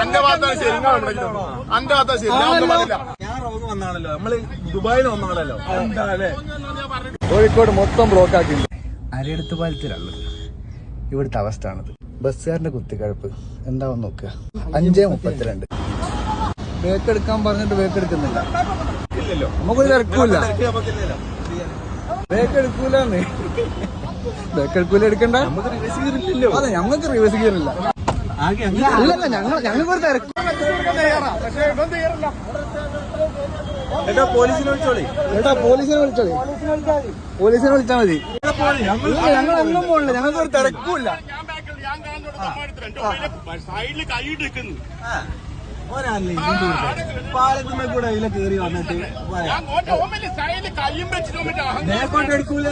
അന്റെ ഭാഗത്താണ് ശരി, അന്റെ ഭാഗത്താണ് ശരി. ഞാൻ റോങ് വന്നാണല്ലോ, നമ്മള് ദുബായിൽ വന്നാണല്ലോ. എന്താ അല്ലേ കോഴിക്കോട് മൊത്തം ബ്ലോക്ക് ആക്കിയിട്ടുണ്ട്. അരയെടുത്ത് പാലത്തിലുള്ളത് ഇവിടുത്തെ അവസ്ഥ ആണത്. ബസ്സുകാരന്റെ കുത്തിക്കഴപ്പ് എന്താണെന്ന് നോക്കുക. 5:32 ബേക്കെടുക്കാൻ പറഞ്ഞിട്ട് ബേക്കെടുക്കുന്നില്ല. നമുക്കൊരു തിരക്കൂല, ബേക്കെടുക്കൂലെന്ന്. ബേക്കെടുക്കൂല എടുക്കണ്ട. അതെ, ഞങ്ങൾക്ക് റിവേഴ്സ് ഗിയറില്ല. അല്ലല്ല, ഞങ്ങൾക്കൊരു തിരക്ക്. പോലീസിനെ വിളിച്ചോളി. പോലീസിനെ വിളിച്ചാൽ മതി. ഞങ്ങൾ ഒന്നും പോണില്ല, ഞങ്ങൾക്കൊരു തിരക്കൂല്ല. പാലത്തുമ്മ കൂടെ അതിലെ കയറി വന്നിട്ട് എടുക്കൂല.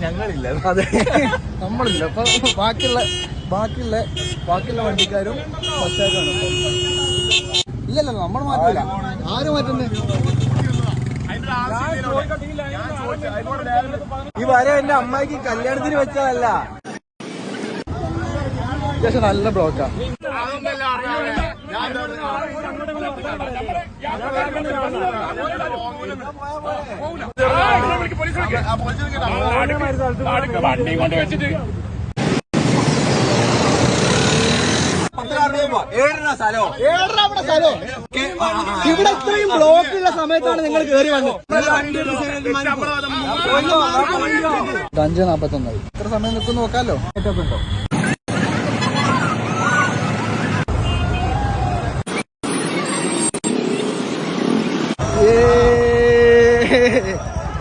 ഞങ്ങളില്ല, അതെ, നമ്മളില്ല. അപ്പൊ ബാക്കിയുള്ള വണ്ടിക്കാരും ബസ്സുകാരുമാണ്. ഇല്ലല്ലോ, നമ്മൾ മാറ്റില്ല. ആരും മാറ്റുന്നേ? ഈ വര എന്റെ അമ്മായിക്ക് കല്യാണത്തിന് വെച്ചതല്ല. അത്യാവശ്യം നല്ല ബ്ലോക്കാ. വണ്ടി കൊണ്ട് വെച്ചിട്ട് ഇവിടെ ഇത്രയും ബ്ലോക്ക് ഉള്ള സമയത്താണ് നിങ്ങൾ കയറി വന്നത്. 5:41 ഇത്ര സമയം നിൽക്കും നോക്കാലോ.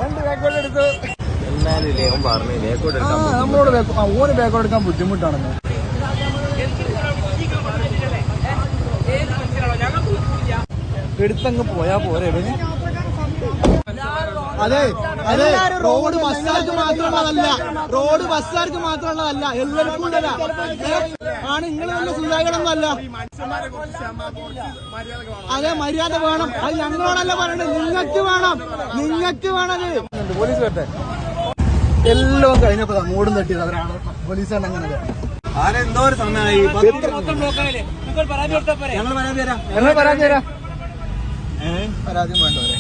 ഉണ്ടോ എടുത്തു. നമ്മളോട് ഓന് ബാക്കോട് എടുക്കാൻ ബുദ്ധിമുട്ടാണെന്ന്. എടുത്തങ്ങ് പോയാ പോരെ. അതെ, റോഡ് ബസ്സുകാർക്ക് മാത്രമുള്ളതല്ല, എല്ലാവർക്കും ഉള്ളതാ. ആണ്, നിങ്ങൾ നല്ല സുധാകരൊന്നും അല്ല. അതെ, മര്യാദ വേണം. അത് ഞങ്ങളോടല്ല പറയണത്, നിങ്ങൾക്ക് വേണത്. പോലീസ് വരട്ടെ. എല്ലാം കഴിഞ്ഞപ്പോ മൂടും തട്ടിയത് അവരാണ്. പോലീസുകാരൻ അങ്ങനെ എന്തോ ഒരു സമയമായി. പരാതി വേണ്ടവരെ.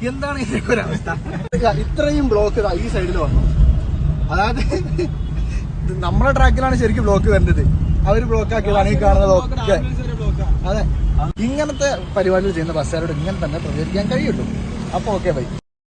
എന്താണ് ഇതിന്റെ ഒരവസ്ഥ? ഇത്രയും ബ്ലോക്ക് ഈ സൈഡിൽ വന്നു. അതായത് നമ്മുടെ ട്രാക്കിലാണ് ശരിക്കും ബ്ലോക്ക് വരേണ്ടത്. അവര് ബ്ലോക്ക് ആക്കിയതാണ് ഈ കാണുന്നതൊക്കെ. അതെ, ഇങ്ങനത്തെ പരിപാടികൾ ചെയ്യുന്ന ബസ്സുകാരോട് ഇങ്ങനെ തന്നെ പ്രതികരിക്കാൻ കഴിയുള്ളൂ. അപ്പൊ ഓക്കെ ബൈ.